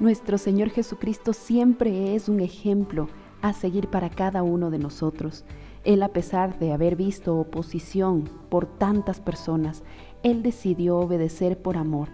Nuestro Señor Jesucristo siempre es un ejemplo a seguir para cada uno de nosotros. Él, a pesar de haber visto oposición por tantas personas, Él decidió obedecer por amor.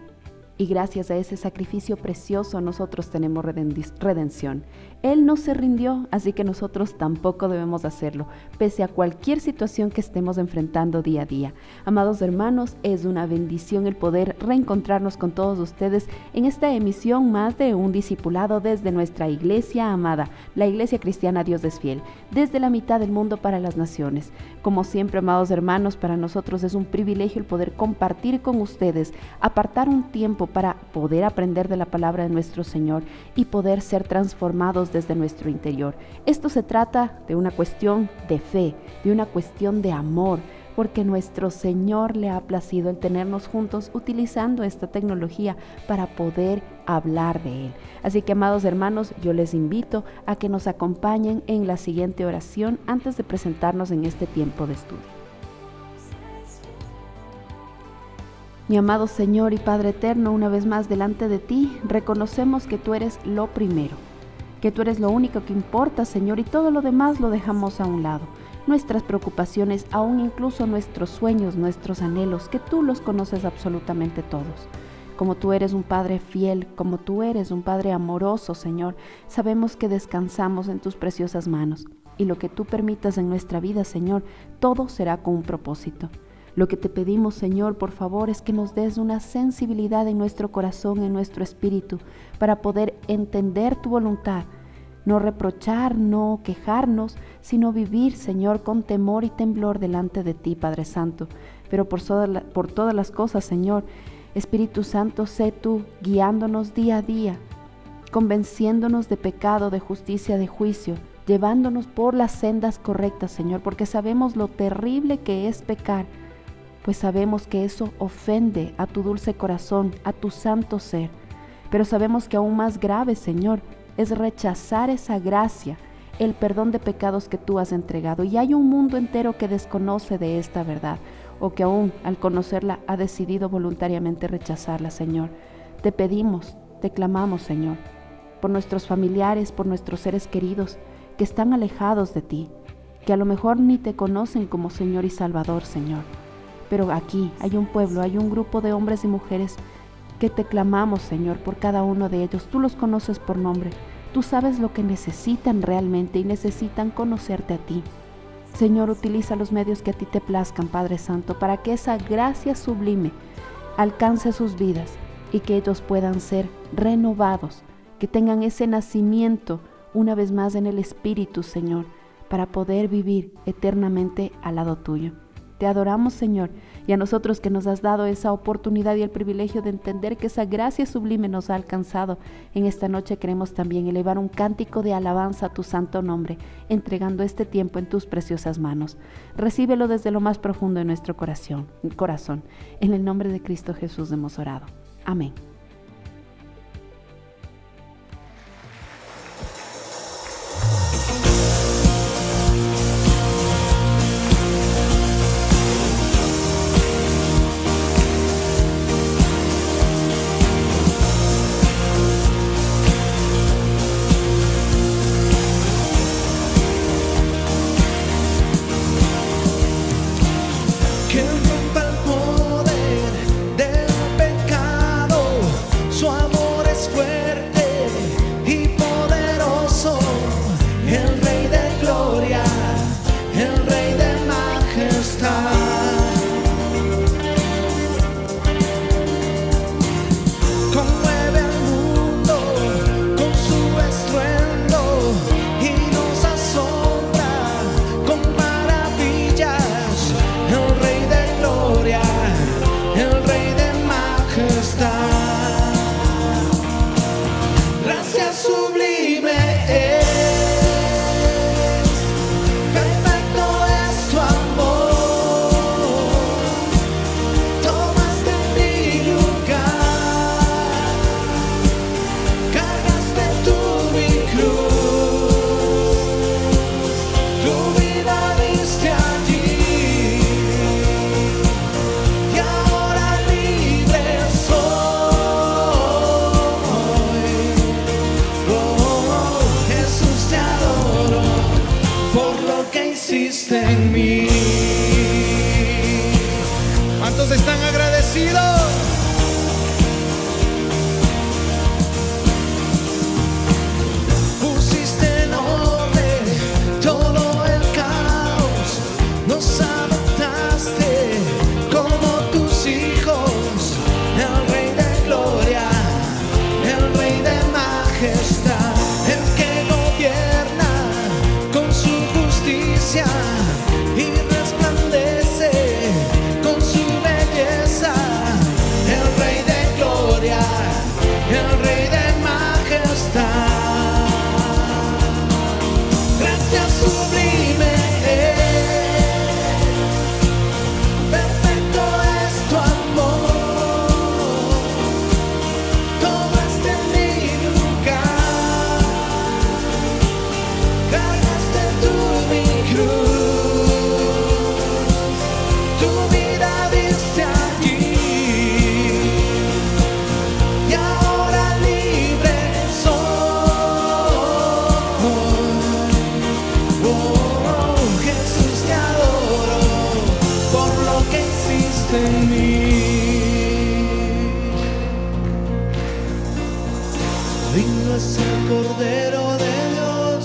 Y gracias a ese sacrificio precioso nosotros tenemos redención. Él no se rindió, así que nosotros tampoco debemos hacerlo, pese a cualquier situación que estemos enfrentando día a día. Amados hermanos, es una bendición el poder reencontrarnos con todos ustedes en esta emisión más de un discipulado desde nuestra iglesia amada, la Iglesia Cristiana Dios es Fiel, desde la mitad del mundo para las naciones. Como siempre, amados hermanos, para nosotros es un privilegio el poder compartir con ustedes, apartar un tiempo para poder aprender de la palabra de nuestro Señor y poder ser transformados desde nuestro interior. Esto se trata de una cuestión de fe, de una cuestión de amor, porque nuestro Señor le ha placido el tenernos juntos utilizando esta tecnología para poder hablar de Él. Así que, amados hermanos, yo les invito a que nos acompañen en la siguiente oración antes de presentarnos en este tiempo de estudio. Mi amado Señor y Padre eterno, una vez más delante de ti, reconocemos que tú eres lo primero, que tú eres lo único que importa, Señor, y todo lo demás lo dejamos a un lado. Nuestras preocupaciones, aún incluso nuestros sueños, nuestros anhelos, que tú los conoces absolutamente todos. Como tú eres un Padre fiel, como tú eres un Padre amoroso, Señor, sabemos que descansamos en tus preciosas manos. Y lo que tú permitas en nuestra vida, Señor, todo será con un propósito. Lo que te pedimos, Señor, por favor, es que nos des una sensibilidad en nuestro corazón, en nuestro espíritu, para poder entender tu voluntad, no reprochar, no quejarnos, sino vivir, Señor, con temor y temblor delante de ti, Padre Santo. Pero por todas las cosas, Señor, Espíritu Santo, sé tú guiándonos día a día, convenciéndonos de pecado, de justicia, de juicio, llevándonos por las sendas correctas, Señor, porque sabemos lo terrible que es pecar, pues sabemos que eso ofende a tu dulce corazón, a tu santo ser. Pero sabemos que aún más grave, Señor, es rechazar esa gracia, el perdón de pecados que tú has entregado. Y hay un mundo entero que desconoce de esta verdad, o que aún al conocerla ha decidido voluntariamente rechazarla, Señor. Te pedimos, te clamamos, Señor, por nuestros familiares, por nuestros seres queridos que están alejados de ti, que a lo mejor ni te conocen como Señor y Salvador, Señor. Pero aquí hay un pueblo, hay un grupo de hombres y mujeres que te clamamos, Señor, por cada uno de ellos. Tú los conoces por nombre. Tú sabes lo que necesitan realmente y necesitan conocerte a ti. Señor, utiliza los medios que a ti te plazcan, Padre Santo, para que esa gracia sublime alcance sus vidas y que ellos puedan ser renovados, que tengan ese nacimiento una vez más en el Espíritu, Señor, para poder vivir eternamente al lado tuyo. Te adoramos, Señor, y a nosotros que nos has dado esa oportunidad y el privilegio de entender que esa gracia sublime nos ha alcanzado. En esta noche queremos también elevar un cántico de alabanza a tu santo nombre, entregando este tiempo en tus preciosas manos. Recíbelo desde lo más profundo de nuestro corazón. En el nombre de Cristo Jesús hemos orado. Amén. Que rompa el poder del pecado. hiciste en mí. ¿Cuántos están agradecidos? Pusiste en orden todo el caos, nos adoptaste como tus hijos, el Rey de gloria, el Rey de majestad, el que gobierna con su justicia y resplandece con su belleza, el Rey de gloria, el Rey de majestad. Gracias sublime es, perfecto es tu amor, tomaste mi lugar, cargaste tú mi cruz, tu vida diste allí, y ahora libre soy. Oh, Jesús, te adoro por lo que hiciste en mí. Digno es el Cordero de Dios,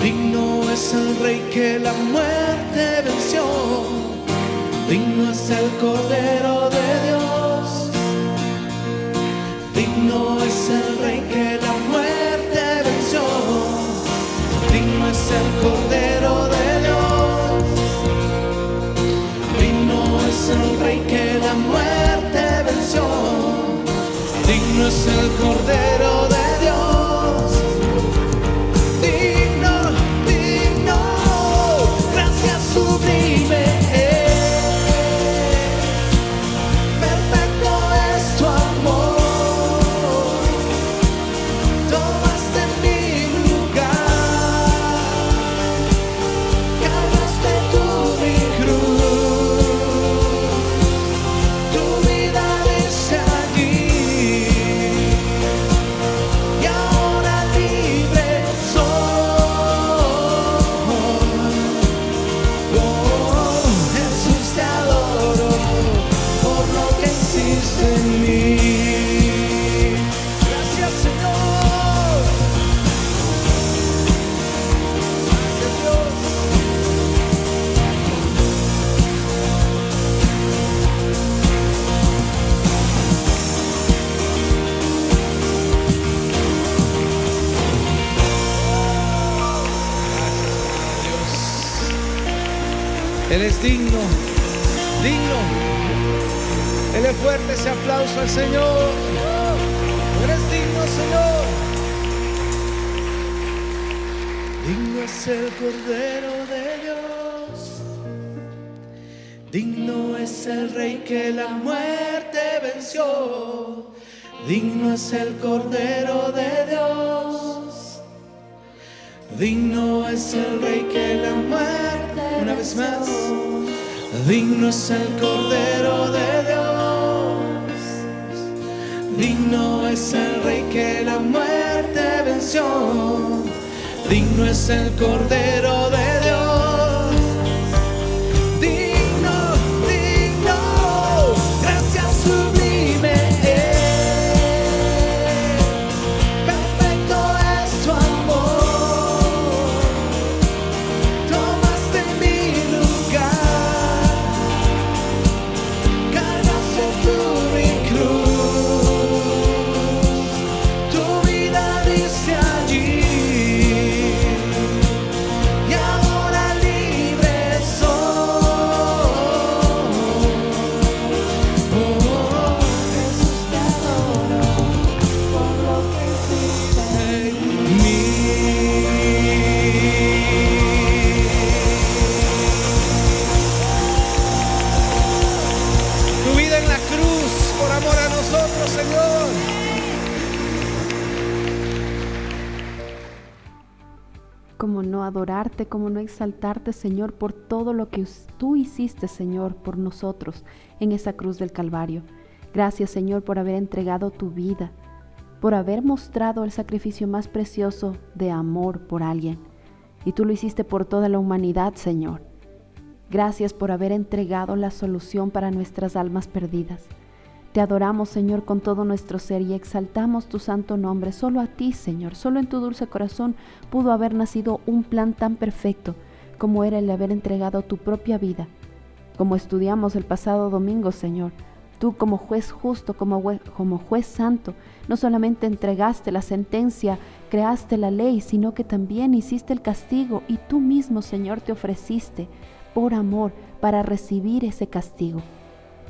digno es el Rey que la muerte venció, digno es el Cordero de Dios, digno es el Rey que la muerte venció, digno es el Cordero de Dios, digno es el Rey que la muerte venció, digno es el Cordero de Dios, digno, digno, gracias sublime es, perfecto es tu amor, tomaste mi lugar, cargaste tú mi cruz, tu vida dice allí, y ahora libre soy. Oh, Jesús, te adoro por lo que hiciste en mí. Gracias, Señor. Gracias, Dios. Él es digno, digno. Dele fuerte ese aplauso al Señor. Tú eres digno, Señor. Digno es el Cordero de Dios, digno es el Rey que la muerte venció, digno es el Cordero de Dios, digno es el Rey que la muerte, una vez más, digno es el Cordero de Dios, digno es el Rey que la muerte venció, digno es el Cordero de Dios, digno, digno, gracias sublime es, perfecto es tu amor, tomaste mi lugar, cargaste tú mi cruz, tu vida diste allí, y ahora libre soy. Oh, Jesús, te adoro por lo que hiciste en mí. Tu vida en la cruz por amor a nosotros, Señor. Cómo no adorarte, cómo no exaltarte, Señor, por todo lo que tú hiciste, Señor, por nosotros en esa cruz del Calvario. Gracias, Señor, por haber entregado tu vida, por haber mostrado el sacrificio más precioso de amor por alguien. y tú lo hiciste por toda la humanidad, Señor. Gracias por haber entregado la solución para nuestras almas perdidas. Te adoramos, Señor, con todo nuestro ser y exaltamos tu santo nombre. Solo a ti, Señor, solo en tu dulce corazón pudo haber nacido un plan tan perfecto como era el de haber entregado tu propia vida. Como estudiamos el pasado domingo, Señor, tú como juez justo, como juez santo, no solamente entregaste la sentencia, creaste la ley, sino que también hiciste el castigo y tú mismo, Señor, te ofreciste por amor para recibir ese castigo.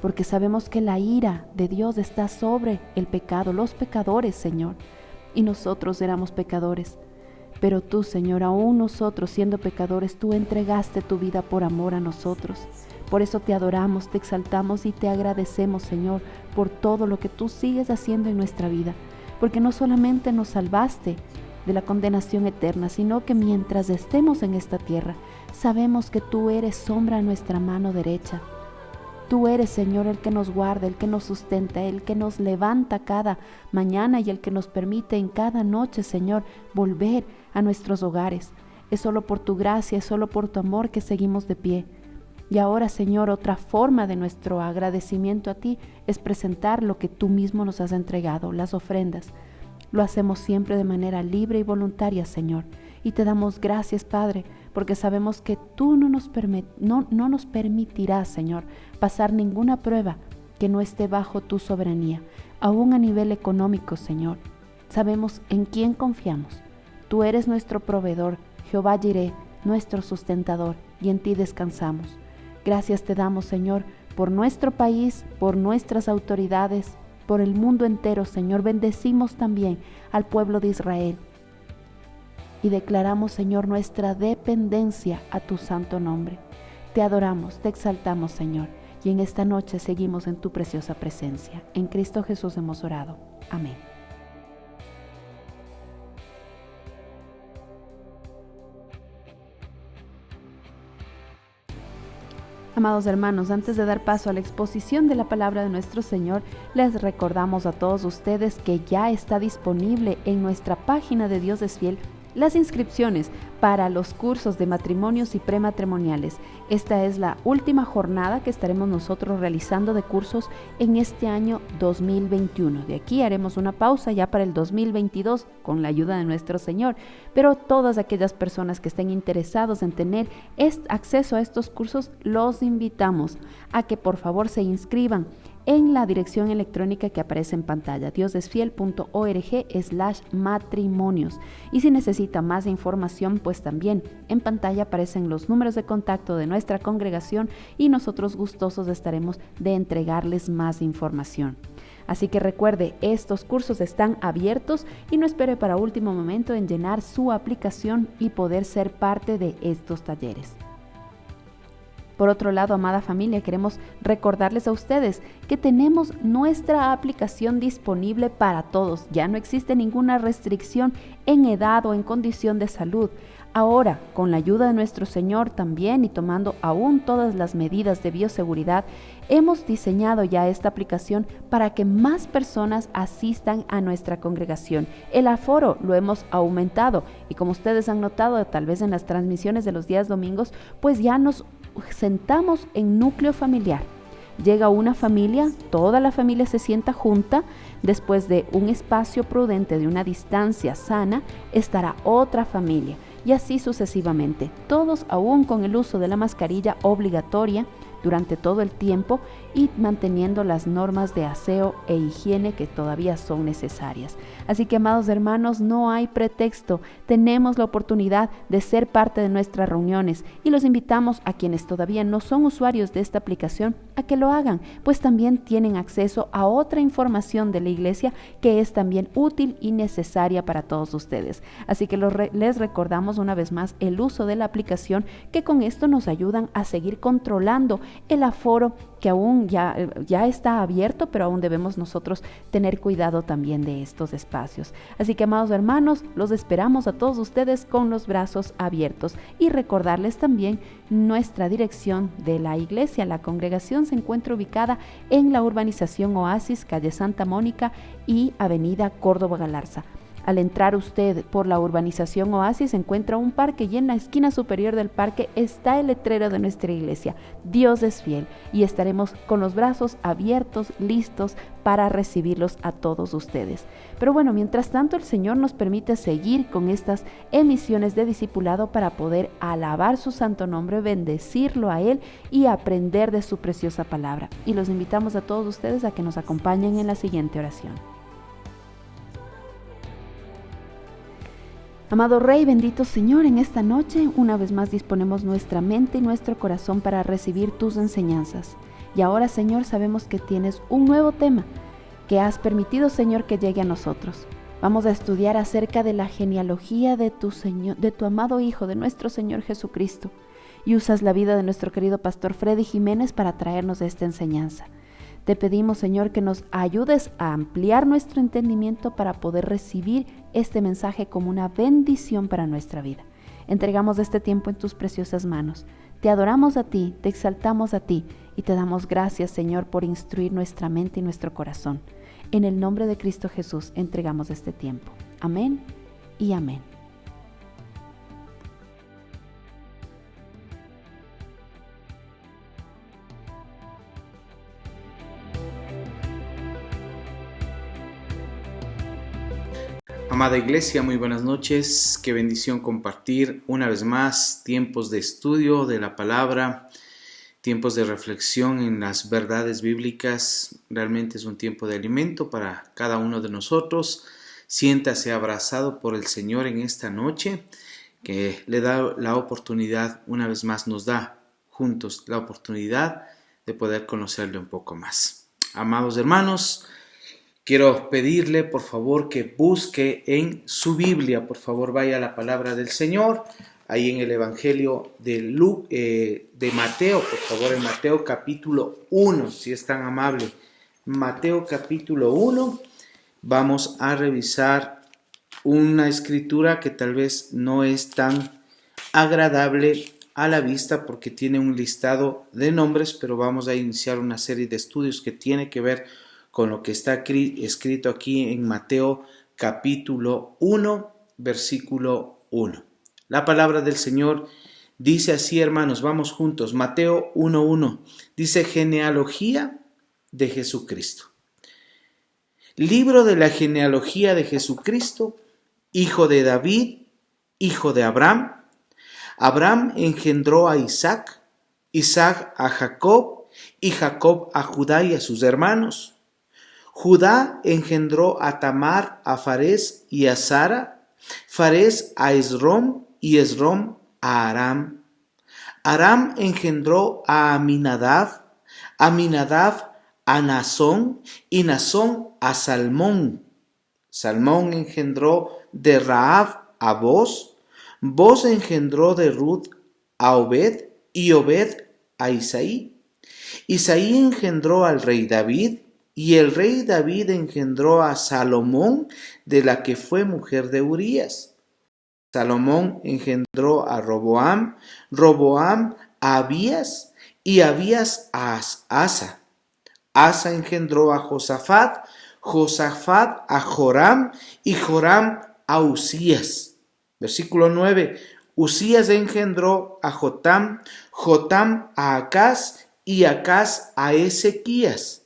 Porque sabemos que la ira de Dios está sobre el pecado, los pecadores, Señor, y nosotros éramos pecadores. Pero tú, Señor, aún nosotros siendo pecadores, tú entregaste tu vida por amor a nosotros. Por eso te adoramos, te exaltamos y te agradecemos, Señor, por todo lo que tú sigues haciendo en nuestra vida. Porque no solamente nos salvaste de la condenación eterna, sino que mientras estemos en esta tierra, sabemos que tú eres sombra a nuestra mano derecha. Tú eres, Señor, el que nos guarda, el que nos sustenta, el que nos levanta cada mañana y el que nos permite en cada noche, Señor, volver a nuestros hogares. Es solo por tu gracia, es solo por tu amor que seguimos de pie. Y ahora, Señor, otra forma de nuestro agradecimiento a ti es presentar lo que tú mismo nos has entregado, las ofrendas. Lo hacemos siempre de manera libre y voluntaria, Señor. Y te damos gracias, Padre, porque sabemos que tú no nos permitirás, Señor, pasar ninguna prueba que no esté bajo tu soberanía, aún a nivel económico, Señor. Sabemos en quién confiamos. Tú eres nuestro proveedor, Jehová Jireh, nuestro sustentador, y en ti descansamos. Gracias te damos, Señor, por nuestro país, por nuestras autoridades, por el mundo entero, Señor. Bendecimos también al pueblo de Israel. Y declaramos, Señor, nuestra dependencia a tu santo nombre. Te adoramos, te exaltamos, Señor, y en esta noche seguimos en tu preciosa presencia. En Cristo Jesús hemos orado. Amén. Amados hermanos, antes de dar paso a la exposición de la palabra de nuestro Señor, les recordamos a todos ustedes que ya está disponible en nuestra página de Dios es Fiel las inscripciones para los cursos de matrimonios y prematrimoniales. Esta es la última jornada que estaremos nosotros realizando de cursos en este año 2021. De aquí haremos una pausa ya para el 2022 con la ayuda de nuestro Señor. Pero todas aquellas personas que estén interesados en tener acceso a estos cursos, los invitamos a que por favor se inscriban en la dirección electrónica que aparece en pantalla, diosdesfiel.org/matrimonios. Y si necesita más información, pues también en pantalla aparecen los números de contacto de nuestra congregación y nosotros gustosos estaremos de entregarles más información. Así que recuerde, estos cursos están abiertos y no espere para último momento en llenar su aplicación y poder ser parte de estos talleres. Por otro lado, amada familia, queremos recordarles a ustedes que tenemos nuestra aplicación disponible para todos. Ya no existe ninguna restricción en edad o en condición de salud. Ahora, con la ayuda de nuestro Señor también y tomando aún todas las medidas de bioseguridad, hemos diseñado ya esta aplicación para que más personas asistan a nuestra congregación. El aforo lo hemos aumentado y como ustedes han notado tal vez en las transmisiones de los días domingos, pues ya nos sentamos en núcleo familiar. Llega una familia, toda la familia se sienta junta, después de un espacio prudente de una distancia sana, estará otra familia y así sucesivamente, todos aún con el uso de la mascarilla obligatoria durante todo el tiempo y manteniendo las normas de aseo e higiene que todavía son necesarias. Así que, amados hermanos, no hay pretexto. Tenemos la oportunidad de ser parte de nuestras reuniones y los invitamos a quienes todavía no son usuarios de esta aplicación a que lo hagan, pues también tienen acceso a otra información de la iglesia que es también útil y necesaria para todos ustedes. Así que les recordamos una vez más el uso de la aplicación, que con esto nos ayudan a seguir controlando el aforo que aún ya está abierto, pero aún debemos nosotros tener cuidado también de estos espacios. Así que, amados hermanos, los esperamos a todos ustedes con los brazos abiertos y recordarles también nuestra dirección de la iglesia. La congregación se encuentra ubicada en la urbanización Oasis, calle Santa Mónica y avenida Córdoba Galarza. Al entrar usted por la urbanización Oasis encuentra un parque y en la esquina superior del parque está el letrero de nuestra iglesia. Dios es fiel y estaremos con los brazos abiertos, listos para recibirlos a todos ustedes. Pero bueno, mientras tanto el Señor nos permite seguir con estas emisiones de discipulado para poder alabar su santo nombre, bendecirlo a Él y aprender de su preciosa palabra. Y los invitamos a todos ustedes a que nos acompañen en la siguiente oración. Amado Rey, bendito Señor, en esta noche una vez más disponemos nuestra mente y nuestro corazón para recibir tus enseñanzas. Y ahora, Señor, sabemos que tienes un nuevo tema que has permitido, Señor, que llegue a nosotros. Vamos a estudiar acerca de la genealogía de tu Señor, de tu amado Hijo, de nuestro Señor Jesucristo. Y usas la vida de nuestro querido pastor Freddy Jiménez para traernos esta enseñanza. Te pedimos, Señor, que nos ayudes a ampliar nuestro entendimiento para poder recibir este mensaje como una bendición para nuestra vida. Entregamos este tiempo en tus preciosas manos. Te adoramos a ti, te exaltamos a ti y te damos gracias, Señor, por instruir nuestra mente y nuestro corazón. En el nombre de Cristo Jesús entregamos este tiempo. Amén y amén. Amada Iglesia, muy buenas noches. Qué bendición compartir una vez más tiempos de estudio de la palabra, tiempos de reflexión en las verdades bíblicas. Realmente es un tiempo de alimento para cada uno de nosotros. Siéntase abrazado por el Señor en esta noche, que le da la oportunidad, una vez más nos da juntos la oportunidad de poder conocerle un poco más. Amados hermanos, quiero pedirle, por favor, que busque en su Biblia, por favor, vaya a la palabra del Señor, ahí en el Evangelio de Mateo, por favor, en Mateo capítulo 1, si es tan amable. Mateo capítulo 1, vamos a revisar una escritura que tal vez no es tan agradable a la vista porque tiene un listado de nombres, pero vamos a iniciar una serie de estudios que tiene que ver con lo que está escrito aquí en Mateo capítulo 1, versículo 1. La palabra del Señor dice así, hermanos, vamos juntos. Mateo 1:1 dice: genealogía de Jesucristo. Libro de la genealogía de Jesucristo, hijo de David, hijo de Abraham. Abraham engendró a Isaac, Isaac a Jacob, y Jacob a Judá y a sus hermanos. Judá engendró a Tamar, a Farés y a Sara, Farés a Esrom y Esrom a Aram. Aram engendró a Aminadab, Aminadab a Nazón y Nazón a Salmón. Salmón engendró de Rahab a Boz, Boz engendró de Ruth a Obed y Obed a Isaí. Isaí engendró al rey David, y el rey David engendró a Salomón, de la que fue mujer de Urías. Salomón engendró a Roboam, Roboam a Abías, y Abías a Asa. Asa engendró a Josafat, Josafat a Joram, y Joram a Usías. Versículo 9. Usías engendró a Jotam, Jotam a Acaz, y Acaz a Ezequías.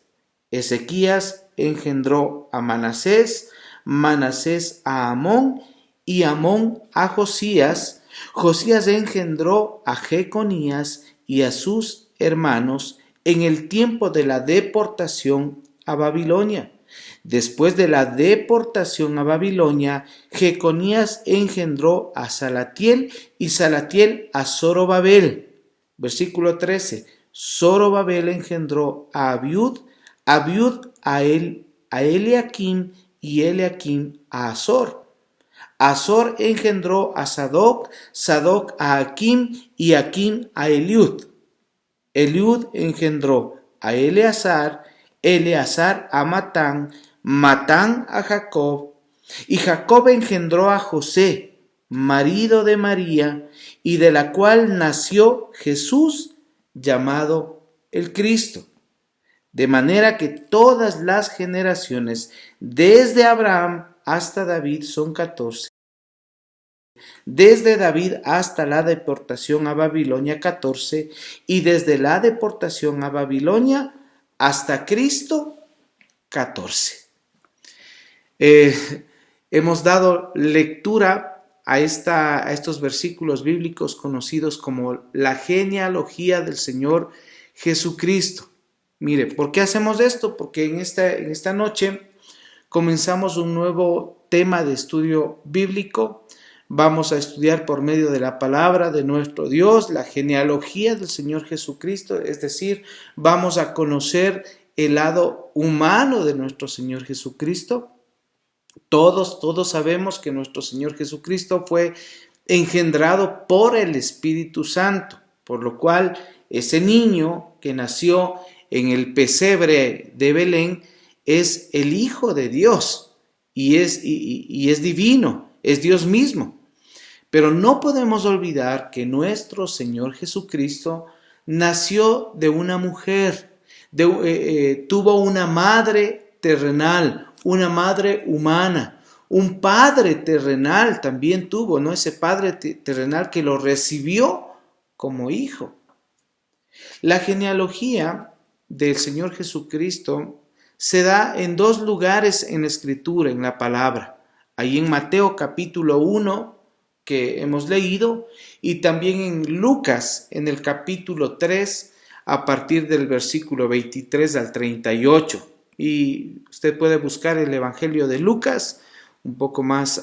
Ezequías engendró a Manasés, Manasés a Amón y Amón a Josías. Josías engendró a Jeconías y a sus hermanos en el tiempo de la deportación a Babilonia. Después de la deportación a Babilonia, Jeconías engendró a Salatiel y Salatiel a Zorobabel. Versículo 13. Zorobabel engendró a Abiud, Abiud a Eliakim y Eliakim a Azor. Azor engendró a Sadoc, Sadoc a Akim y Akim a Eliud. Eliud engendró a Eleazar, Eleazar a Matán, Matán a Jacob. Y Jacob engendró a José, marido de María, y de la cual nació Jesús, llamado el Cristo. De manera que todas las generaciones, desde Abraham hasta David son 14. Desde David hasta la deportación a Babilonia 14 y desde la deportación a Babilonia hasta Cristo 14. Hemos dado lectura a estos versículos bíblicos conocidos como la genealogía del Señor Jesucristo. Mire, ¿por qué hacemos esto? Porque en esta noche comenzamos un nuevo tema de estudio bíblico. Vamos a estudiar por medio de la palabra de nuestro Dios la genealogía del Señor Jesucristo, es decir, vamos a conocer el lado humano de nuestro Señor Jesucristo. Todos sabemos que nuestro Señor Jesucristo fue engendrado por el Espíritu Santo, por lo cual ese niño que nació en el pesebre de Belén es el Hijo de Dios y es divino, es Dios mismo. Pero no podemos olvidar que nuestro Señor Jesucristo nació de una mujer, tuvo una madre terrenal, una madre humana, un padre terrenal también tuvo, ¿no? Ese padre terrenal que lo recibió como hijo. La genealogía del Señor Jesucristo se da en dos lugares en la Escritura, en la palabra. Ahí en Mateo capítulo 1, que hemos leído, y también en Lucas, en el capítulo 3, a partir del versículo 23 al 38. Y usted puede buscar el Evangelio de Lucas un poco más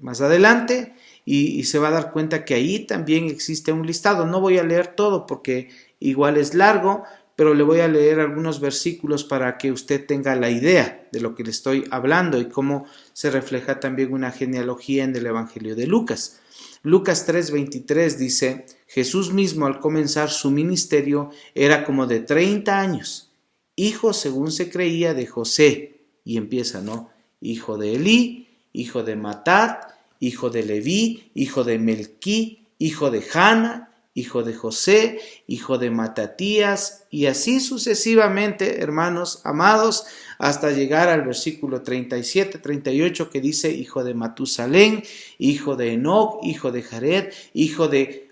adelante y se va a dar cuenta que ahí también existe un listado. No voy a leer todo porque igual es largo, pero le voy a leer algunos versículos para que usted tenga la idea de lo que le estoy hablando y cómo se refleja también una genealogía en el Evangelio de Lucas. Lucas 3:23 dice: Jesús mismo al comenzar su ministerio era como de 30 años, hijo según se creía de José, y empieza, ¿no? Hijo de Elí, hijo de Matat, hijo de Leví, hijo de Melquí, hijo de Jana, hijo de José, hijo de Matatías, y así sucesivamente, hermanos amados, hasta llegar al versículo 37-38 que dice: hijo de Matusalén, hijo de Enoc, hijo de Jared, hijo de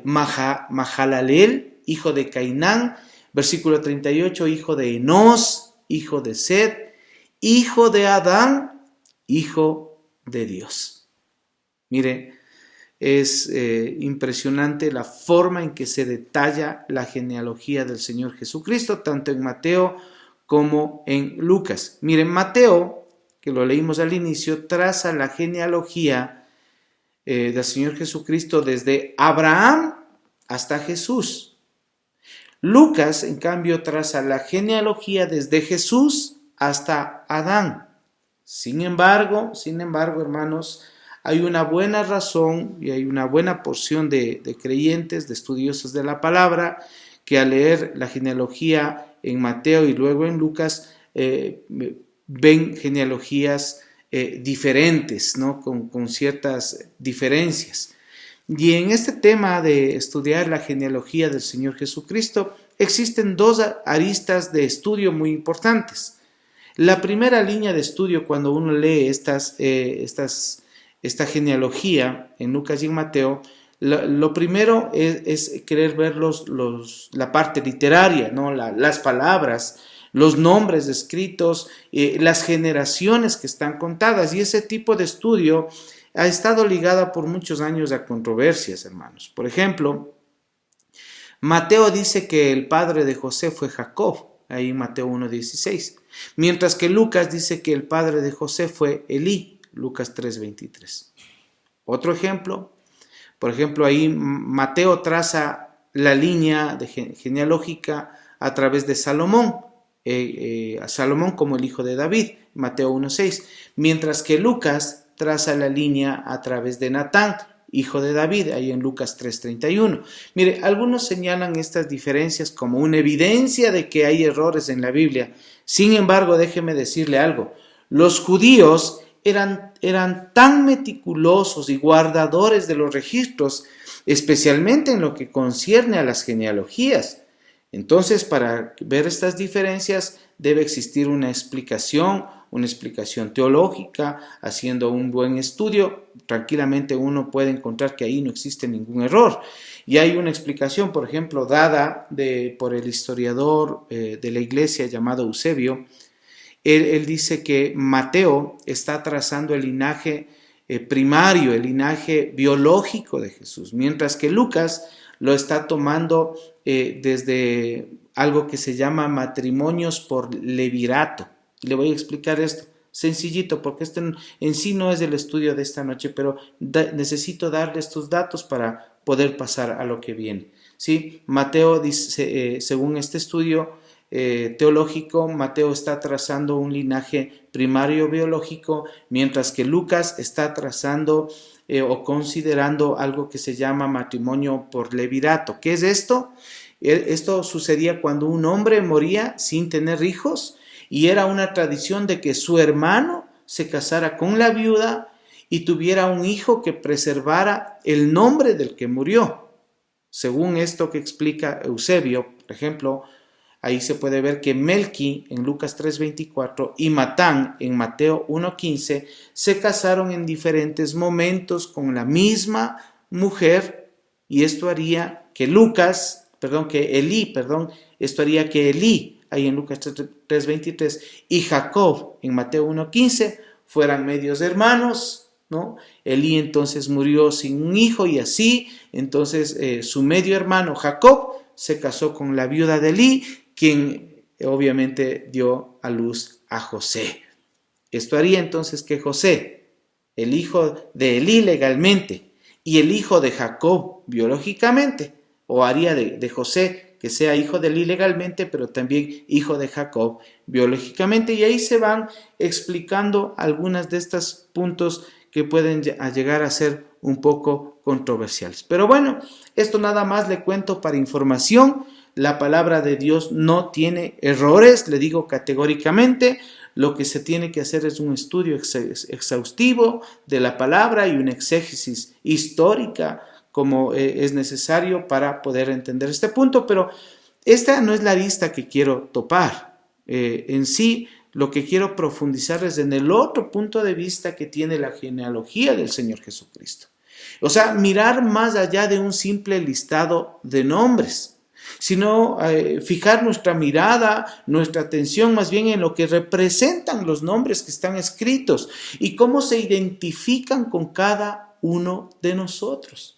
Mahalalel, hijo de Cainán, versículo 38, hijo de Enos, hijo de Set, hijo de Adán, hijo de Dios. Mire, es impresionante la forma en que se detalla la genealogía del Señor Jesucristo, tanto en Mateo como en Lucas. Miren, Mateo, que lo leímos al inicio, traza la genealogía del Señor Jesucristo desde Abraham hasta Jesús. Lucas, en cambio, traza la genealogía desde Jesús hasta Adán. Sin embargo, hermanos, hay una buena razón y hay una buena porción de creyentes, de estudiosos de la palabra, que al leer la genealogía en Mateo y luego en Lucas, ven genealogías diferentes, ¿no? Con ciertas diferencias. Y en este tema de estudiar la genealogía del Señor Jesucristo, existen dos aristas de estudio muy importantes. La primera línea de estudio, cuando uno lee esta genealogía en Lucas y en Mateo, lo primero es querer ver la parte literaria, ¿no? Las palabras, los nombres escritos, las generaciones que están contadas, y ese tipo de estudio ha estado ligada por muchos años a controversias, hermanos. Por ejemplo, Mateo dice que el padre de José fue Jacob, ahí en Mateo 1:16, mientras que Lucas dice que el padre de José fue Elí, Lucas 3:23. Otro ejemplo, por ejemplo, ahí Mateo traza la línea genealógica a través de Salomón, a Salomón como el hijo de David, Mateo 1:6, mientras que Lucas traza la línea a través de Natán, hijo de David, ahí en Lucas 3:31. Mire, algunos señalan estas diferencias como una evidencia de que hay errores en la Biblia. Sin embargo, déjeme decirle algo. Los judíos eran tan meticulosos y guardadores de los registros, especialmente en lo que concierne a las genealogías. Entonces, para ver estas diferencias, debe existir una explicación teológica, haciendo un buen estudio. Tranquilamente uno puede encontrar que ahí no existe ningún error. Y hay una explicación, por ejemplo, dada por el historiador de la iglesia llamado Eusebio. Él dice que Mateo está trazando el linaje primario, el linaje biológico de Jesús, mientras que Lucas lo está tomando desde algo que se llama matrimonios por levirato. Le voy a explicar esto sencillito, porque este en sí no es el estudio de esta noche, pero necesito darle estos datos para poder pasar a lo que viene. ¿Sí? Mateo dice, según este estudio teológico, Mateo está trazando un linaje primario biológico, mientras que Lucas está trazando o considerando algo que se llama matrimonio por levirato. ¿Qué es esto? Esto sucedía cuando un hombre moría sin tener hijos, y era una tradición de que su hermano se casara con la viuda y tuviera un hijo que preservara el nombre del que murió. Según esto que explica Eusebio, por ejemplo, ahí se puede ver que Melqui en Lucas 3:24 y Matán en Mateo 1:15 se casaron en diferentes momentos con la misma mujer, y esto haría que Elí, ahí en Lucas 3:23, y Jacob en Mateo 1:15 fueran medios hermanos, ¿no? Elí entonces murió sin un hijo, y así entonces su medio hermano Jacob se casó con la viuda de Elí, quien obviamente dio a luz a José. Esto haría entonces que José, el hijo de Elí legalmente y el hijo de Jacob biológicamente, o haría de José que sea hijo de Elí legalmente, pero también hijo de Jacob biológicamente. Y ahí se van explicando algunos de estos puntos que pueden llegar a ser un poco controversiales. Pero bueno, esto nada más le cuento para información. La palabra de Dios no tiene errores, le digo categóricamente. Lo que se tiene que hacer es un estudio exhaustivo de la palabra y una exégesis histórica, como es necesario para poder entender este punto, pero esta no es la arista que quiero topar. En sí, lo que quiero profundizar es en el otro punto de vista que tiene la genealogía del Señor Jesucristo. O sea, mirar más allá de un simple listado de nombres, sino fijar nuestra mirada, nuestra atención más bien en lo que representan los nombres que están escritos y cómo se identifican con cada uno de nosotros.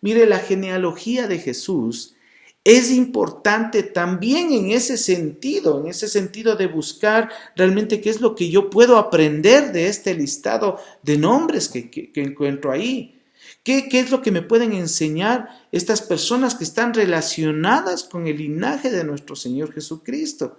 Mire, la genealogía de Jesús es importante también en ese sentido de buscar realmente qué es lo que yo puedo aprender de este listado de nombres que encuentro ahí. ¿Qué es lo que me pueden enseñar estas personas que están relacionadas con el linaje de nuestro Señor Jesucristo?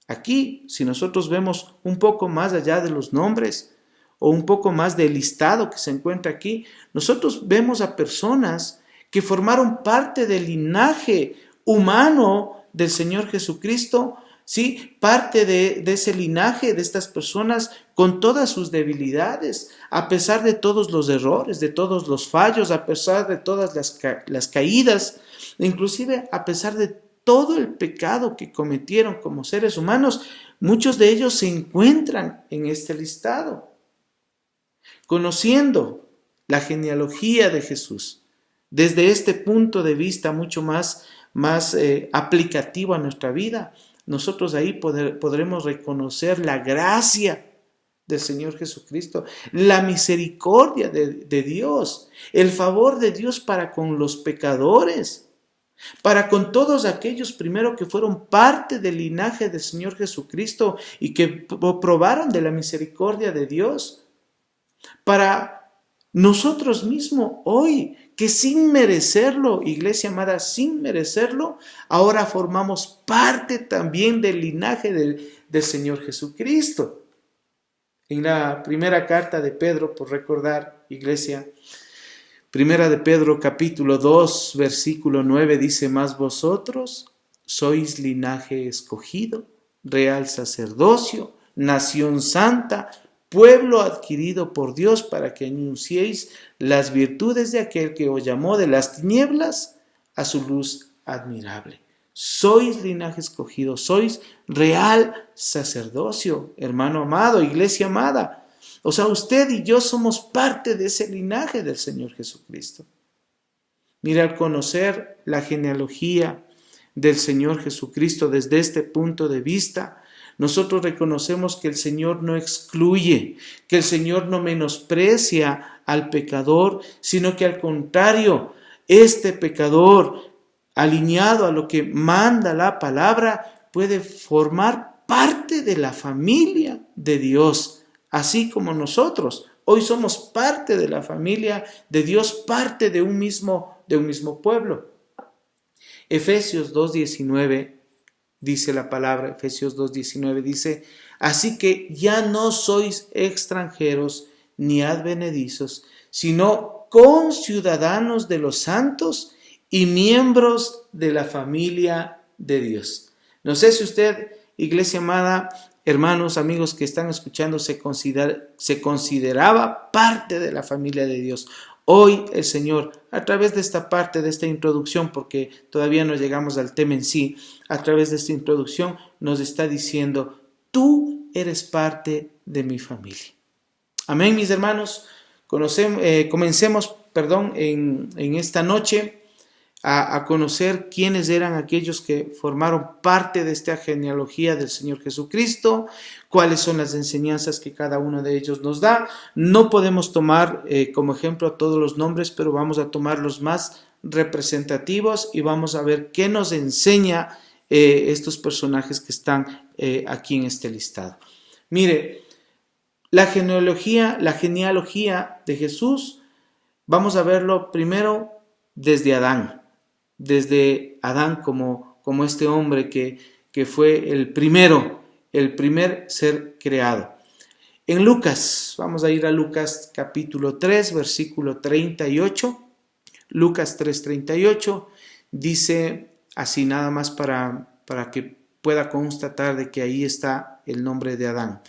Aquí, si nosotros vemos un poco más allá de los nombres, o un poco más del listado que se encuentra aquí, nosotros vemos a personas que formaron parte del linaje humano del Señor Jesucristo, ¿sí? Parte de ese linaje de estas personas con todas sus debilidades, a pesar de todos los errores, de todos los fallos, a pesar de todas las caídas, inclusive a pesar de todo el pecado que cometieron como seres humanos, muchos de ellos se encuentran en este listado. Conociendo la genealogía de Jesús desde este punto de vista mucho más aplicativo a nuestra vida, nosotros ahí podremos reconocer la gracia del Señor Jesucristo, la misericordia de Dios, el favor de Dios para con los pecadores, para con todos aquellos primero que fueron parte del linaje del Señor Jesucristo y que probaron de la misericordia de Dios. Para nosotros mismos hoy, que sin merecerlo, iglesia amada, sin merecerlo, ahora formamos parte también del linaje del Señor Jesucristo. En la primera carta de Pedro, por recordar, iglesia, primera de Pedro capítulo 2, versículo 9, dice: mas vosotros sois linaje escogido, real sacerdocio, nación santa, pueblo adquirido por Dios, para que anunciéis las virtudes de aquel que os llamó de las tinieblas a su luz admirable. sois linaje escogido, sois real sacerdocio, hermano amado, iglesia amada. O sea, usted y yo somos parte de ese linaje del Señor Jesucristo. Mira, al conocer la genealogía del Señor Jesucristo desde este punto de vista, nosotros reconocemos que el Señor no excluye, que el Señor no menosprecia al pecador, sino que al contrario, este pecador, alineado a lo que manda la palabra, puede formar parte de la familia de Dios, así como nosotros. Hoy somos parte de la familia de Dios, parte de un mismo pueblo. Efesios 2:19 dice la palabra, Efesios 2:19 dice: así que ya no sois extranjeros ni advenedizos, sino conciudadanos de los santos y miembros de la familia de Dios. No sé si usted, iglesia amada, hermanos, amigos que están escuchando, se consideraba parte de la familia de Dios. Hoy el Señor, a través de esta parte, de esta introducción, porque todavía no llegamos al tema en sí, a través de esta introducción nos está diciendo: tú eres parte de mi familia. Amén, mis hermanos. Comencemos en esta noche a conocer quiénes eran aquellos que formaron parte de esta genealogía del Señor Jesucristo, cuáles son las enseñanzas que cada uno de ellos nos da. No podemos tomar como ejemplo todos los nombres, pero vamos a tomar los más representativos y vamos a ver qué nos enseña estos personajes que están aquí en este listado. Mire, la genealogía de Jesús, vamos a verlo primero desde Adán como este hombre que fue el primer ser creado. En Lucas, vamos a ir a Lucas capítulo 3, versículo 38. Lucas 3:38 dice así, nada más para que pueda constatar de que ahí está el nombre de Adán.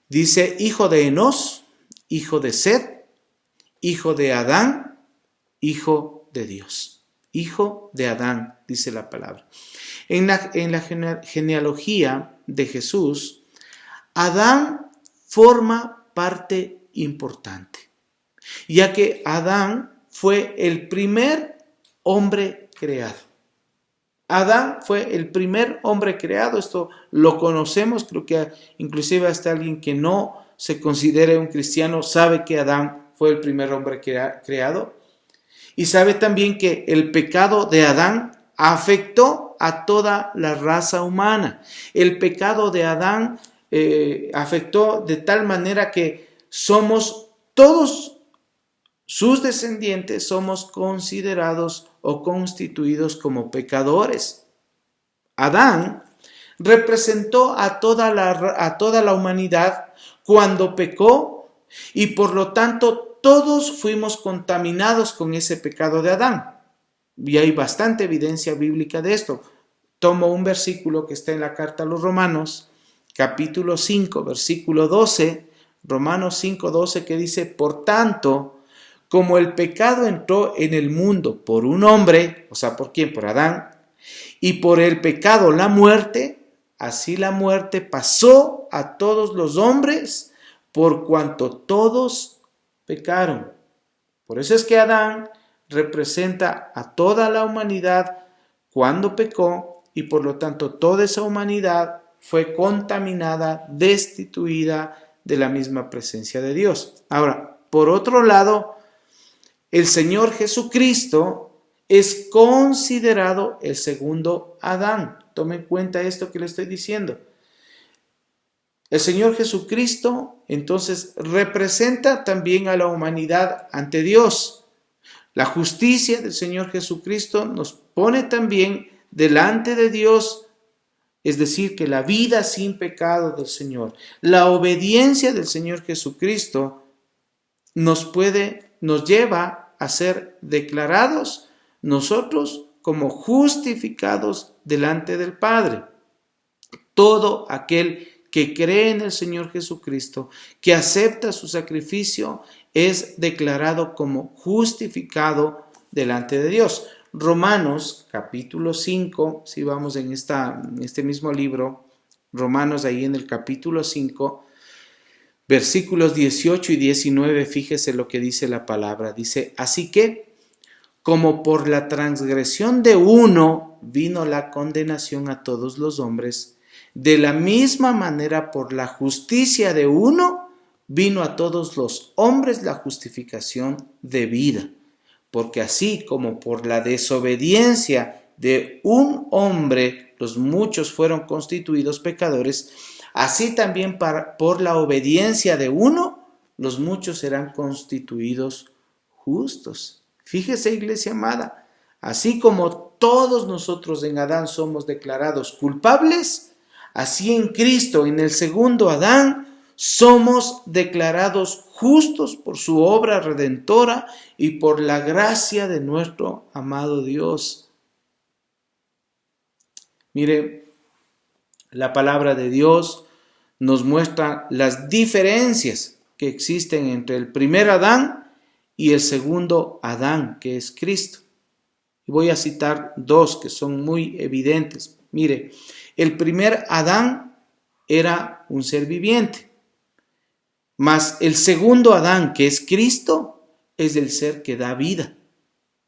Dice: hijo de Enós, hijo de Set, hijo de Adán, hijo de Dios. Hijo de Adán, dice la palabra. En la genealogía de Jesús, Adán forma parte importante, ya que Adán fue el primer hombre creado. Adán fue el primer hombre creado, esto lo conocemos, creo que inclusive hasta alguien que no se considere un cristiano sabe que Adán fue el primer hombre creado. Y sabe también que el pecado de Adán afectó a toda la raza humana. El pecado de Adán afectó de tal manera que somos todos sus descendientes, somos considerados o constituidos como pecadores. Adán representó a toda la humanidad cuando pecó, y por lo tanto todos fuimos contaminados con ese pecado de Adán. Y hay bastante evidencia bíblica de esto. Tomo un versículo que está en la carta a los Romanos, capítulo 5, versículo 12, Romanos 5:12, que dice: por tanto, como el pecado entró en el mundo por un hombre, o sea, ¿por quién? Por Adán, y por el pecado la muerte, así la muerte pasó a todos los hombres, por cuanto todos pecaron. Por eso es que Adán representa a toda la humanidad cuando pecó, y por lo tanto toda esa humanidad fue contaminada, destituida de la misma presencia de Dios. Ahora, por otro lado, el Señor Jesucristo es considerado el segundo Adán. Tome en cuenta esto que le estoy diciendo. El Señor Jesucristo entonces representa también a la humanidad ante Dios. La justicia del Señor Jesucristo nos pone también delante de Dios, es decir, que la vida sin pecado del Señor, la obediencia del Señor Jesucristo nos lleva a ser declarados nosotros como justificados delante del Padre. Todo aquel que cree en el Señor Jesucristo, que acepta su sacrificio, es declarado como justificado delante de Dios. Romanos capítulo 5, si vamos en este mismo libro, Romanos ahí en el capítulo 5, versículos 18 y 19, fíjese lo que dice la palabra. Dice, así que, como por la transgresión de uno vino la condenación a todos los hombres, de la misma manera por la justicia de uno vino a todos los hombres la justificación de vida. Porque así como por la desobediencia de un hombre los muchos fueron constituidos pecadores, así también por la obediencia de uno los muchos serán constituidos justos. Fíjese, iglesia amada, así como todos nosotros en Adán somos declarados culpables, así en Cristo, en el segundo Adán, somos declarados justos por su obra redentora y por la gracia de nuestro amado Dios. Mire, la palabra de Dios nos muestra las diferencias que existen entre el primer Adán y el segundo Adán, que es Cristo. Y voy a citar dos que son muy evidentes. Mire, el primer Adán era un ser viviente, mas el segundo Adán, que es Cristo, es el ser que da vida.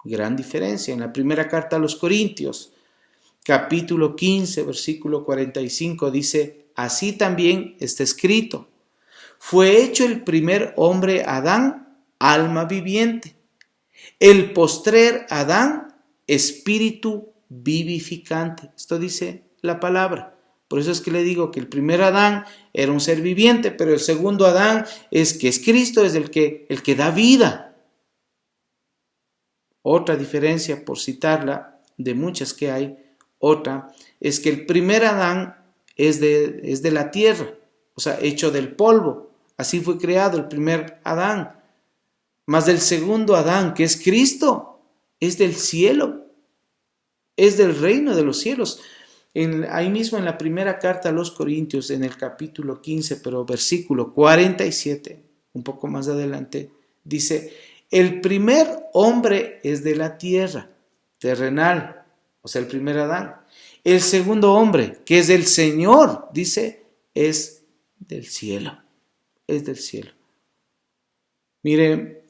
Gran diferencia. En la primera carta a los Corintios, capítulo 15, versículo 45, dice, así también está escrito, fue hecho el primer hombre Adán, alma viviente, el postrer Adán, espíritu vivificante. Esto dice la palabra. Por eso es que le digo que el primer Adán era un ser viviente, pero el segundo Adán es Cristo, es el que da vida. Otra diferencia, por citarla, de muchas que hay, otra, es que el primer Adán es de la tierra, o sea, hecho del polvo. Así fue creado el primer Adán. Mas del segundo Adán, que es Cristo, es del cielo, es del reino de los cielos. Ahí mismo en la primera carta a los Corintios, en el capítulo 15, pero versículo 47, un poco más adelante, dice, el primer hombre es de la tierra, terrenal, o sea, el primer Adán. El segundo hombre, que es del Señor, dice, es del cielo, es del cielo. Mire,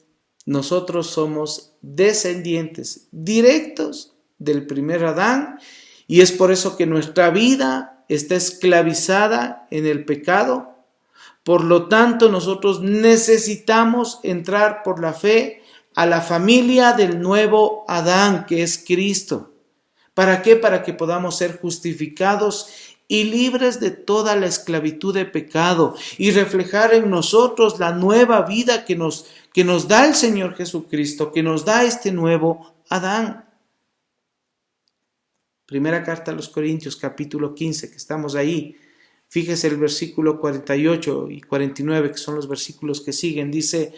nosotros somos descendientes directos del primer Adán, y es por eso que nuestra vida está esclavizada en el pecado. Por lo tanto, nosotros necesitamos entrar por la fe a la familia del nuevo Adán, que es Cristo. ¿Para qué? Para que podamos ser justificados y libres de toda la esclavitud de pecado y reflejar en nosotros la nueva vida que nos da el Señor Jesucristo, que nos da este nuevo Adán. Primera carta a los Corintios, capítulo 15, que estamos ahí. Fíjese el versículo 48 y 49, que son los versículos que siguen. Dice,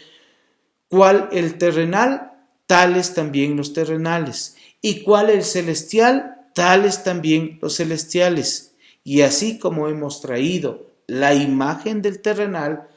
¿cuál el terrenal? Tales también los terrenales. ¿Y cuál el celestial? Tales también los celestiales. Y así como hemos traído la imagen del terrenal,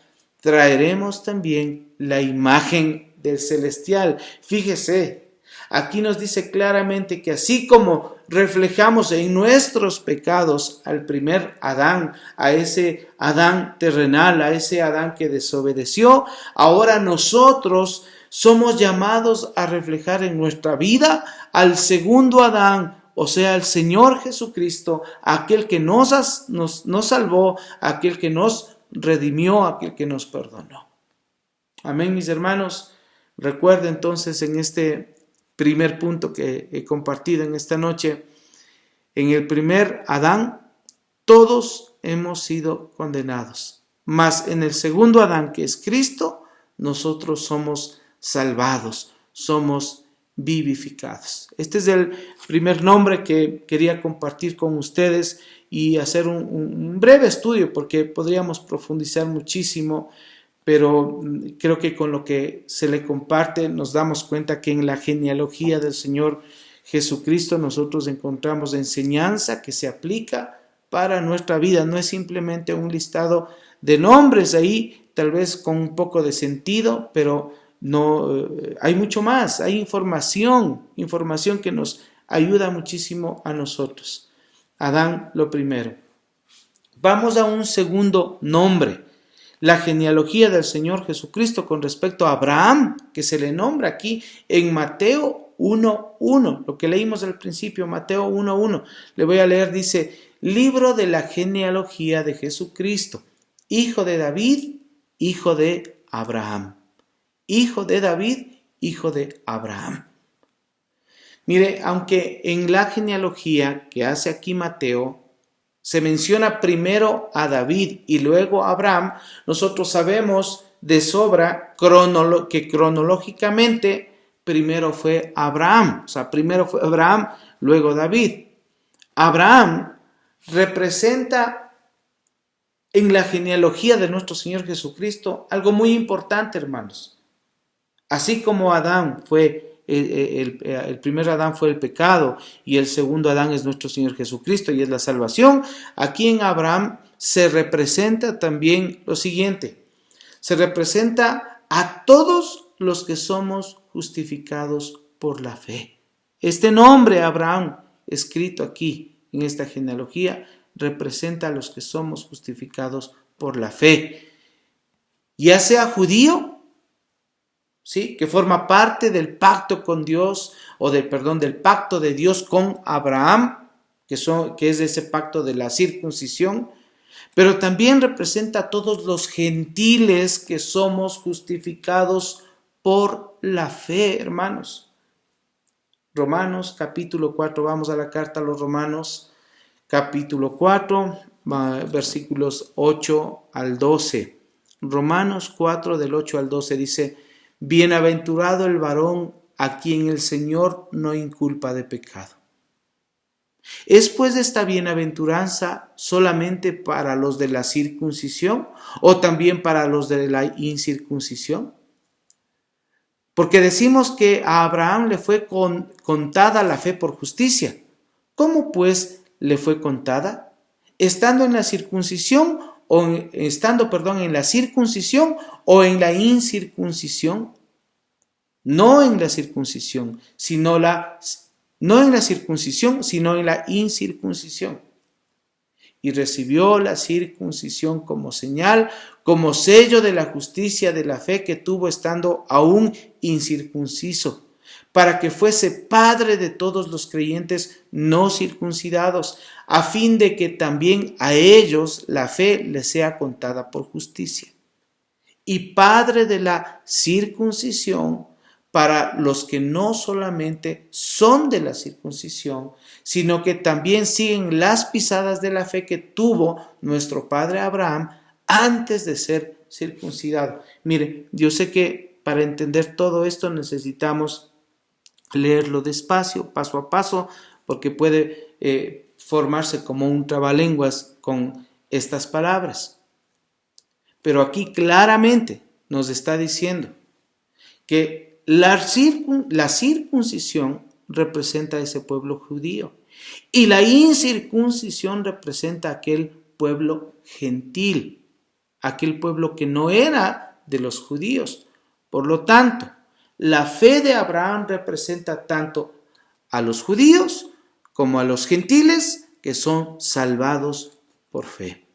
traeremos también la imagen del celestial. Fíjese, aquí nos dice claramente que así como reflejamos en nuestros pecados al primer Adán, a ese Adán terrenal, a ese Adán que desobedeció, ahora nosotros somos llamados a reflejar en nuestra vida al segundo Adán, o sea, al Señor Jesucristo, aquel que nos salvó, aquel que nos redimió, aquel que nos perdonó. Amén, mis hermanos. Recuerda entonces en este primer punto que he compartido en esta noche, en el primer Adán todos hemos sido condenados, mas en el segundo Adán, que es Cristo, nosotros somos salvados, somos vivificados. Este es el primer nombre que quería compartir con ustedes y hacer un breve estudio, porque podríamos profundizar muchísimo, pero creo que con lo que se le comparte nos damos cuenta que en la genealogía del Señor Jesucristo nosotros encontramos enseñanza que se aplica para nuestra vida. No es simplemente un listado de nombres ahí, tal vez con un poco de sentido, pero no, hay mucho más, hay información que nos ayuda muchísimo a nosotros. Adán, lo primero. Vamos a un segundo nombre, la genealogía del Señor Jesucristo con respecto a Abraham, que se le nombra aquí en Mateo 1:1, lo que leímos al principio, Mateo 1:1. Le voy a leer, dice, libro de la genealogía de Jesucristo, hijo de David, hijo de Abraham. Hijo de David, hijo de Abraham. Mire, aunque en la genealogía que hace aquí Mateo se menciona primero a David y luego a Abraham, nosotros sabemos de sobra que cronológicamente primero fue Abraham. O sea, primero fue Abraham, luego David. Abraham representa en la genealogía de nuestro Señor Jesucristo algo muy importante, hermanos. Así como Adán fue el primer Adán fue el pecado y el segundo Adán es nuestro Señor Jesucristo y es la salvación, aquí en Abraham se representa también lo siguiente. Se representa a todos los que somos justificados por la fe. Este nombre Abraham, escrito aquí en esta genealogía, representa a los que somos justificados por la fe. Ya sea judío, ¿sí?, que forma parte del pacto con Dios, del pacto de Dios con Abraham, que es ese pacto de la circuncisión, pero también representa a todos los gentiles que somos justificados por la fe, hermanos. Romanos capítulo 4, vamos a la carta a los Romanos, capítulo 4, versículos 8 al 12. Romanos 4, del 8 al 12 dice: bienaventurado el varón a quien el Señor no inculpa de pecado. ¿Es pues esta bienaventuranza solamente para los de la circuncisión o también para los de la incircuncisión? Porque decimos que a Abraham le fue contada la fe por justicia. ¿Cómo pues le fue contada? ¿Estando en la circuncisión en la circuncisión o en la incircuncisión? No en la circuncisión, sino en la incircuncisión. Y recibió la circuncisión como señal, como sello de la justicia de la fe que tuvo estando aún incircunciso, para que fuese padre de todos los creyentes no circuncidados, a fin de que también a ellos la fe les sea contada por justicia. Y padre de la circuncisión para los que no solamente son de la circuncisión, sino que también siguen las pisadas de la fe que tuvo nuestro padre Abraham antes de ser circuncidado. Mire, yo sé que para entender todo esto necesitamos leerlo despacio, paso a paso, porque puede formarse como un trabalenguas con estas palabras. Pero aquí claramente nos está diciendo que la circuncisión representa a ese pueblo judío y la incircuncisión representa a aquel pueblo gentil, aquel pueblo que no era de los judíos. Por lo tanto, la fe de Abraham representa tanto a los judíos como a los gentiles que son salvados por fe.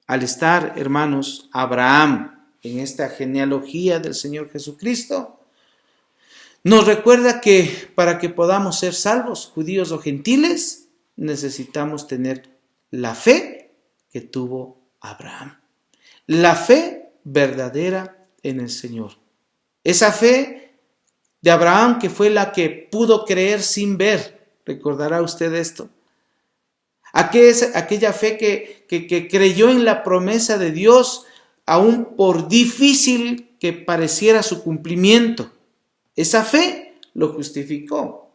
Al estar, hermanos, Abraham en esta genealogía del Señor Jesucristo, nos recuerda que para que podamos ser salvos, judíos o gentiles, necesitamos tener la fe que tuvo Abraham. La fe verdadera en el Señor. Esa fe de Abraham que fue la que pudo creer sin ver. ¿Recordará usted esto? Aquella fe que creyó en la promesa de Dios, aún por difícil que pareciera su cumplimiento. Esa fe lo justificó.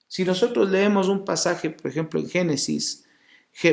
Si nosotros leemos un pasaje, por ejemplo, en Génesis,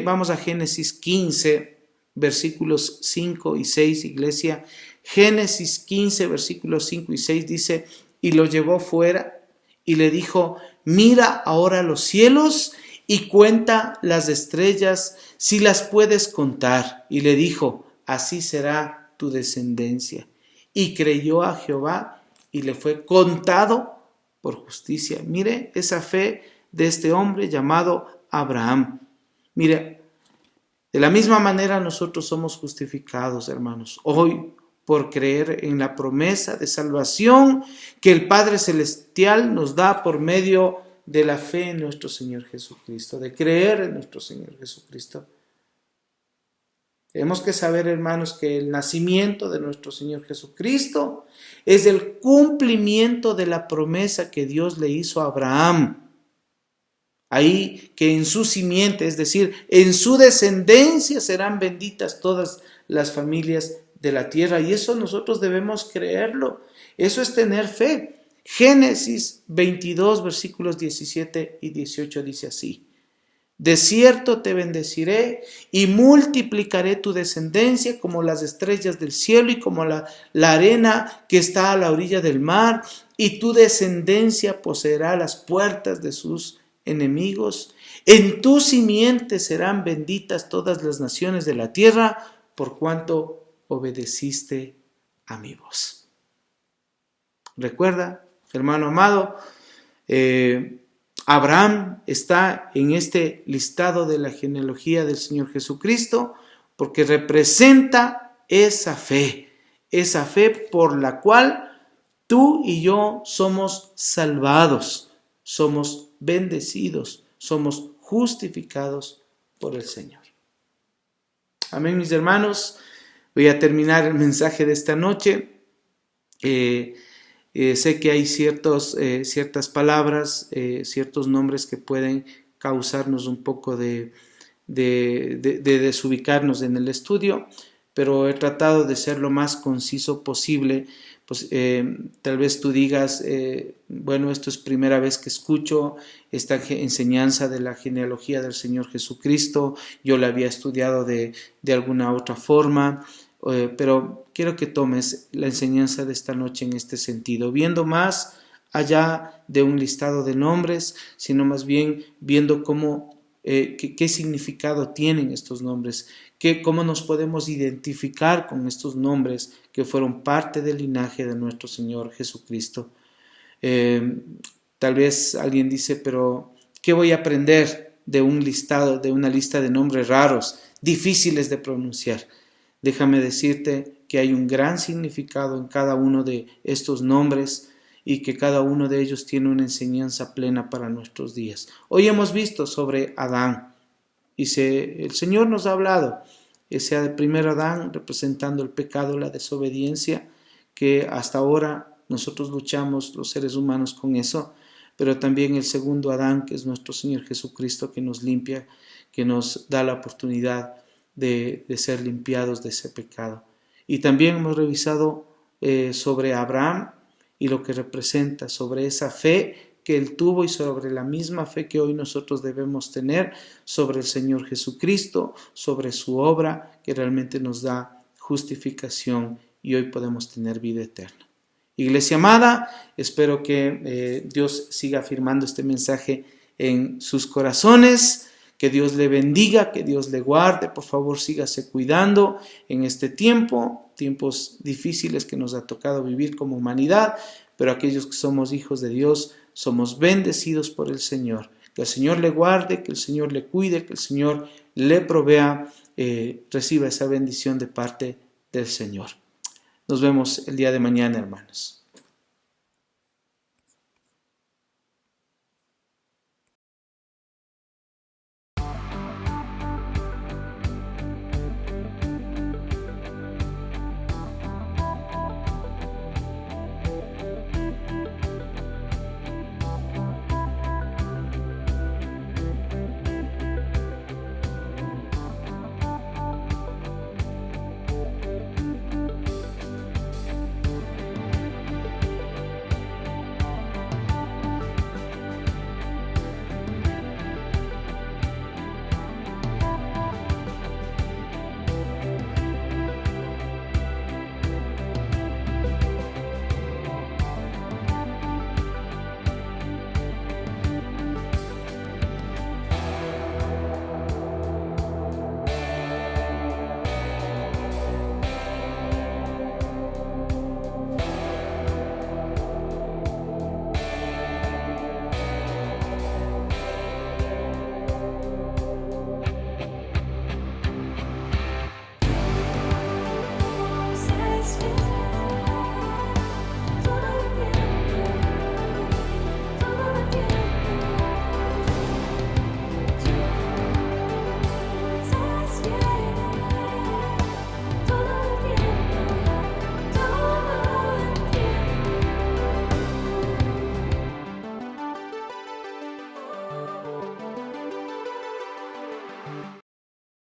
vamos a Génesis 15, versículos 5 y 6, iglesia. Génesis 15, versículos 5 y 6 dice: y lo llevó fuera y le dijo: mira ahora los cielos y cuenta las estrellas, si las puedes contar. Y le dijo: así será tu descendencia. y creyó a Jehová y le fue contado por justicia. Mire esa fe de este hombre llamado Abraham. Mire, de la misma manera nosotros somos justificados, hermanos, hoy por creer en la promesa de salvación que el Padre Celestial nos da por medio de la fe en nuestro Señor Jesucristo, de creer en nuestro Señor Jesucristo. Tenemos que saber, hermanos, que el nacimiento de nuestro Señor Jesucristo es el cumplimiento de la promesa que Dios le hizo a Abraham. Ahí que en su simiente, es decir, en su descendencia serán benditas todas las familias de la tierra. Y eso nosotros debemos creerlo. Eso es tener fe. Génesis 22, versículos 17 y 18 dice así: de cierto te bendeciré y multiplicaré tu descendencia como las estrellas del cielo y como la arena que está a la orilla del mar, y tu descendencia poseerá las puertas de sus enemigos. En tu simiente serán benditas todas las naciones de la tierra, por cuanto obedeciste a mi voz. Recuerda, hermano amado, Abraham está en este listado de la genealogía del Señor Jesucristo porque representa esa fe por la cual tú y yo somos salvados, somos bendecidos, somos justificados por el Señor. Amén, mis hermanos. Voy a terminar el mensaje de esta noche. Sé que hay ciertas palabras, ciertos nombres que pueden causarnos un poco de desubicarnos en el estudio, pero he tratado de ser lo más conciso posible. Pues, tal vez tú digas, bueno, esto es primera vez que escucho esta enseñanza de la genealogía del Señor Jesucristo, yo la había estudiado de alguna otra forma, pero quiero que tomes la enseñanza de esta noche en este sentido, viendo más allá de un listado de nombres, sino más bien viendo cómo, qué significado tienen estos nombres, cómo nos podemos identificar con estos nombres que fueron parte del linaje de nuestro Señor Jesucristo. Tal vez alguien dice, pero ¿qué voy a aprender de un listado, de una lista de nombres raros, difíciles de pronunciar? Déjame decirte que hay un gran significado en cada uno de estos nombres y que cada uno de ellos tiene una enseñanza plena para nuestros días. Hoy hemos visto sobre Adán y el Señor nos ha hablado, ese primer Adán representando el pecado, la desobediencia, que hasta ahora nosotros luchamos los seres humanos con eso, pero también el segundo Adán, que es nuestro Señor Jesucristo, que nos limpia, que nos da la oportunidad de ser limpiados de ese pecado. Y también hemos revisado sobre Abraham y lo que representa, sobre esa fe que él tuvo y sobre la misma fe que hoy nosotros debemos tener sobre el Señor Jesucristo, sobre su obra que realmente nos da justificación y hoy podemos tener vida eterna. Iglesia amada, espero que Dios siga afirmando este mensaje en sus corazones. Que Dios le bendiga, que Dios le guarde. Por favor, sígase cuidando en este tiempos difíciles que nos ha tocado vivir como humanidad, pero aquellos que somos hijos de Dios, somos bendecidos por el Señor. Que el Señor le guarde, que el Señor le cuide, que el Señor le provea, reciba esa bendición de parte del Señor. Nos vemos el día de mañana, hermanos.